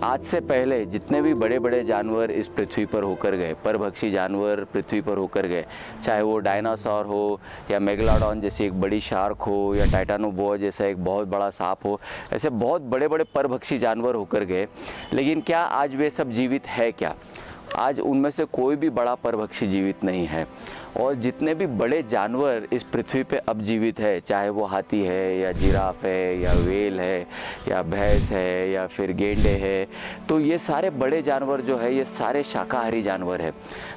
आज से पहले जितने भी बड़े बड़े जानवर इस पृथ्वी पर होकर गए, परभक्षी जानवर पृथ्वी पर होकर गए, चाहे वो डायनासोर हो या मेगालोडॉन जैसी एक बड़ी शार्क हो या टाइटानोबोआ जैसा एक बहुत बड़ा सांप हो, ऐसे बहुत बड़े बड़े परभक्षी जानवर होकर गए। लेकिन क्या आज वे सब जीवित है क्या? आज उनमें से कोई भी बड़ा परभक्षी जीवित नहीं है। और जितने भी बड़े जानवर इस पृथ्वी पे अब जीवित है, चाहे वो हाथी है या जिराफ है या व्हेल है या भैंस है या फिर गेंडे है, तो ये सारे बड़े जानवर जो है ये सारे शाकाहारी जानवर है।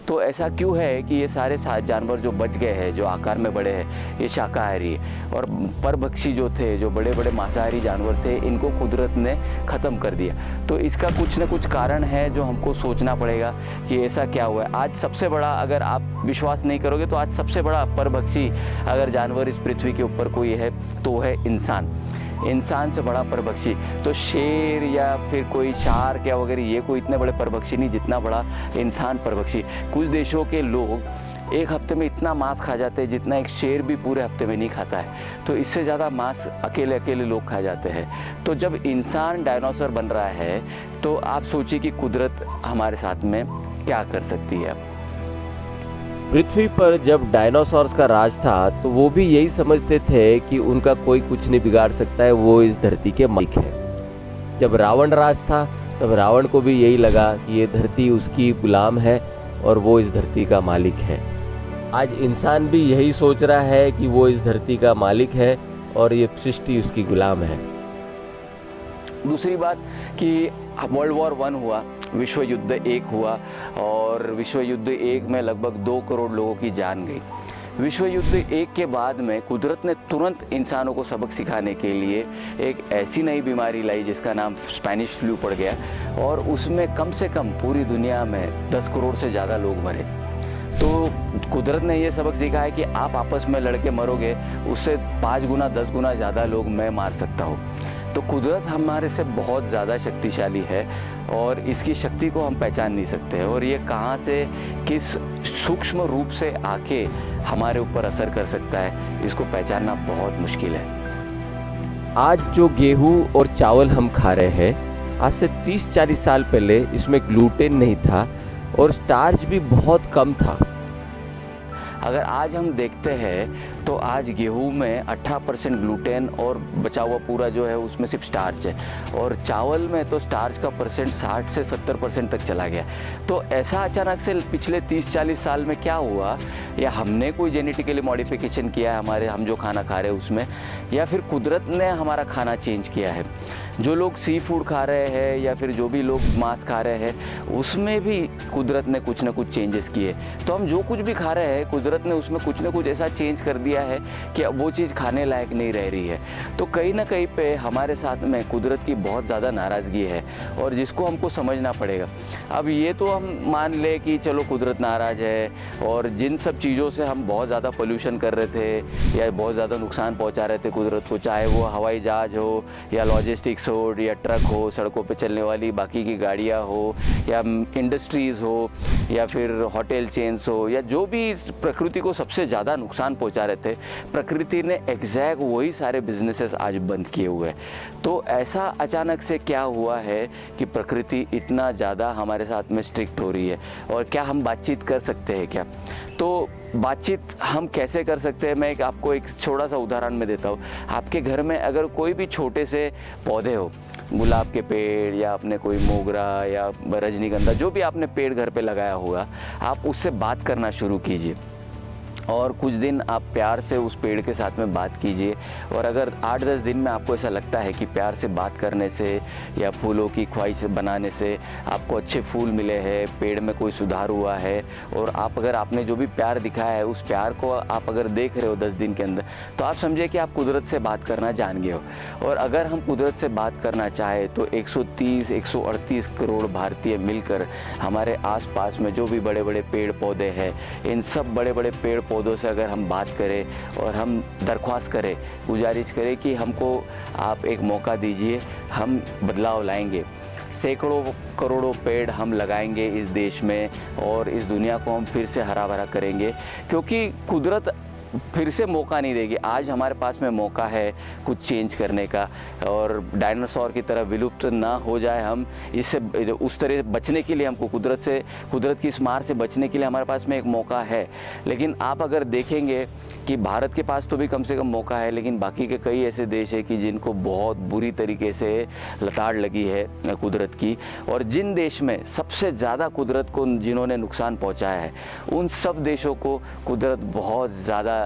तो ऐसा क्यों है कि ये सारे जानवर जो बच गए हैं, जो आकार में बड़े हैं, ये शाकाहारी है। और परभक्षी जो थे, जो बड़े बड़े मांसाहारी जानवर थे, इनको कुदरत ने ख़त्म कर दिया। तो इसका कुछ न कुछ कारण है जो हमको सोचना पड़ेगा कि ऐसा क्या हुआ है। आज सबसे बड़ा, अगर आप विश्वास नहीं करोगे तो आज सबसे बड़ा परभक्षी अगर जानवर इस पृथ्वी के ऊपर कोई है तो वो है इंसान। इंसान से बड़ा परभक्षी तो शेर या फिर कोई शार्क या वगैरह, ये कोई इतने बड़े परभक्षी नहीं जितना बड़ा इंसान परभक्षी। कुछ देशों के लोग एक हफ्ते में इतना मांस खा जाते हैं जितना एक शेर भी पूरे हफ्ते में नहीं खाता है। तो इससे ज़्यादा मांस अकेले अकेले लोग खा जाते हैं। तो जब इंसान डायनासोर बन रहा है तो आप सोचिए कि कुदरत हमारे साथ में क्या कर सकती है। पृथ्वी पर जब डायनासोर्स का राज था तो वो भी यही समझते थे कि उनका कोई कुछ नहीं बिगाड़ सकता है, वो इस धरती के मालिक है। जब रावण राज था तब रावण को भी यही लगा कि ये धरती उसकी गुलाम है और वो इस धरती का मालिक है। आज इंसान भी यही सोच रहा है कि वो इस धरती का मालिक है और ये सृष्टि उसकी गुलाम है। दूसरी बात कि वर्ल्ड वॉर 1 हुआ, विश्व युद्ध 1 हुआ और विश्व युद्ध 1 में लगभग 2 करोड़ लोगों की जान गई। विश्व युद्ध 1 के बाद में कुदरत ने तुरंत इंसानों को सबक सिखाने के लिए एक ऐसी नई बीमारी लाई जिसका नाम स्पेनिश फ्लू पड़ गया और उसमें कम से कम पूरी दुनिया में 10 करोड़ से ज़्यादा लोग मरे। तो कुदरत ने ये सबक सीखा है कि आप आपस में लड़के मरोगे, उससे 5 गुना 10 गुना ज़्यादा लोग मैं मार सकता हूँ। तो कुदरत हमारे से बहुत ज़्यादा शक्तिशाली है और इसकी शक्ति को हम पहचान नहीं सकते और ये कहाँ से किस सूक्ष्म रूप से आके हमारे ऊपर असर कर सकता है, इसको पहचानना बहुत मुश्किल है। आज जो गेहूं और चावल हम खा रहे हैं, आज से 30-40 साल पहले इसमें ग्लूटेन नहीं था और स्टार्च भी बहुत कम था। अगर आज हम देखते हैं तो आज गेहूं में 18% ग्लूटेन और बचा हुआ पूरा जो है उसमें सिर्फ स्टार्च है और चावल में तो स्टार्च का परसेंट 60 से 70% तक चला गया। तो ऐसा अचानक से पिछले 30-40 साल में क्या हुआ? या हमने कोई जेनेटिकली मॉडिफिकेशन किया है हम जो खाना खा रहे हैं उसमें, या फिर कुदरत ने हमारा खाना चेंज किया है? जो लोग सी फूड खा रहे हैं या फिर जो भी लोग मांस खा रहे हैं उसमें भी कुदरत ने कुछ ना कुछ चेंजेस किए। तो हम जो कुछ भी खा रहे हैं कुदरत ने उसमें कुछ ना कुछ ऐसा चेंज कर दिया है कि अब वो चीज़ खाने लायक नहीं रह रही है। तो कहीं ना कहीं पे हमारे साथ में कुदरत की बहुत ज़्यादा नाराज़गी है और जिसको हमको समझना पड़ेगा। अब ये तो हम मान ले कि चलो कुदरत नाराज़ है और जिन सब चीज़ों से हम बहुत ज़्यादा पोल्यूशन कर रहे थे या बहुत ज़्यादा नुकसान पहुँचा रहे थे कुदरत को, चाहे वो हवाई जहाज़ हो या लॉजिस्टिक्स हो या ट्रक हो, सड़कों पे चलने वाली बाकी की गाड़ियाँ हो या इंडस्ट्रीज़ हो या फिर होटल चेन्स हो या जो भी प्रकृति को सबसे ज़्यादा नुकसान पहुंचा रहे थे, प्रकृति ने एग्जैक्ट वही सारे बिजनेसेस आज बंद किए हुए हैं। तो ऐसा अचानक से क्या हुआ है कि प्रकृति इतना ज़्यादा हमारे साथ में स्ट्रिक्ट हो रही है? और क्या हम बातचीत कर सकते हैं क्या? तो बातचीत हम कैसे कर सकते हैं? मैं आपको एक छोटा सा उदाहरण में देता हूँ। आपके घर में अगर कोई भी छोटे से पौधे हो, गुलाब के पेड़ या आपने कोई मोगरा या रजनीगंधा, जो भी आपने पेड़ घर पे लगाया होगा, आप उससे बात करना शुरू कीजिए और कुछ दिन आप प्यार से उस पेड़ के साथ में बात कीजिए। और अगर 8-10 दिन में आपको ऐसा लगता है कि प्यार से बात करने से या फूलों की ख्वाहिश बनाने से आपको अच्छे फूल मिले हैं, पेड़ में कोई सुधार हुआ है और आप अगर आपने जो भी प्यार दिखाया है उस प्यार को आप अगर देख रहे हो 10 दिन के अंदर, तो आप समझिए कि आप कुदरत से बात करना जान गए हो। और अगर हम कुदरत से बात करना चाहें तो 130-138 करोड़ भारतीय मिलकर हमारे आसपास में जो भी बड़े बड़े पेड़ पौधे हैं, इन सब बड़े बड़े पेड़ पौधों से अगर हम बात करें और हम दरख्वास्त करें, गुजारिश करें कि हमको आप एक मौका दीजिए, हम बदलाव लाएंगे। सैकड़ों करोड़ों पेड़ हम लगाएंगे इस देश में और इस दुनिया को हम फिर से हरा भरा करेंगे, क्योंकि कुदरत फिर से मौका नहीं देगी। आज हमारे पास में मौका है कुछ चेंज करने का, और डायनासोर की तरह विलुप्त ना हो जाए हम, इससे उस तरह बचने के लिए हमको कुदरत की इस मार से बचने के लिए हमारे पास में एक मौका है। लेकिन आप अगर देखेंगे कि भारत के पास तो भी कम से कम मौका है, लेकिन बाकी के कई ऐसे देश हैं कि जिनको बहुत बुरी तरीके से लताड़ लगी है कुदरत की, और जिन देश में सबसे ज़्यादा कुदरत को जिन्होंने नुकसान पहुंचाया है, उन सब देशों को कुदरत बहुत ज़्यादा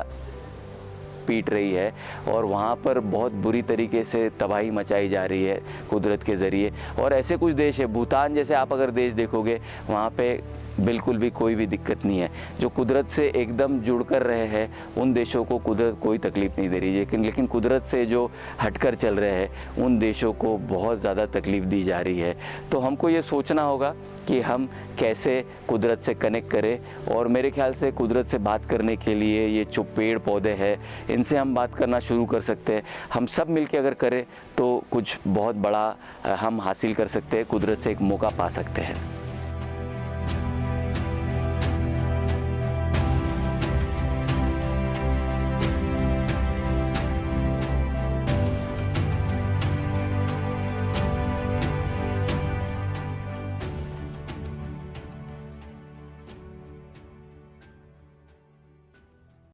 पीट रही है, और वहाँ पर बहुत बुरी तरीके से तबाही मचाई जा रही है कुदरत के ज़रिए। और ऐसे कुछ देश है, भूटान जैसे आप अगर देश देखोगे, वहाँ पे बिल्कुल भी कोई भी दिक्कत नहीं है। जो कुदरत से एकदम जुड़ कर रहे हैं, उन देशों को कुदरत कोई तकलीफ़ नहीं दे रही है, लेकिन कुदरत से जो हटकर चल रहे हैं, उन देशों को बहुत ज़्यादा तकलीफ़ दी जा रही है। तो हमको ये सोचना होगा कि हम कैसे कुदरत से कनेक्ट करें, और मेरे ख्याल से कुदरत से बात करने के लिए ये जो पेड़ पौधे हैं, इनसे हम बात करना शुरू कर सकते हैं। हम सब मिलके अगर करें तो कुछ बहुत बड़ा हम हासिल कर सकते हैं, कुदरत से एक मौका पा सकते हैं।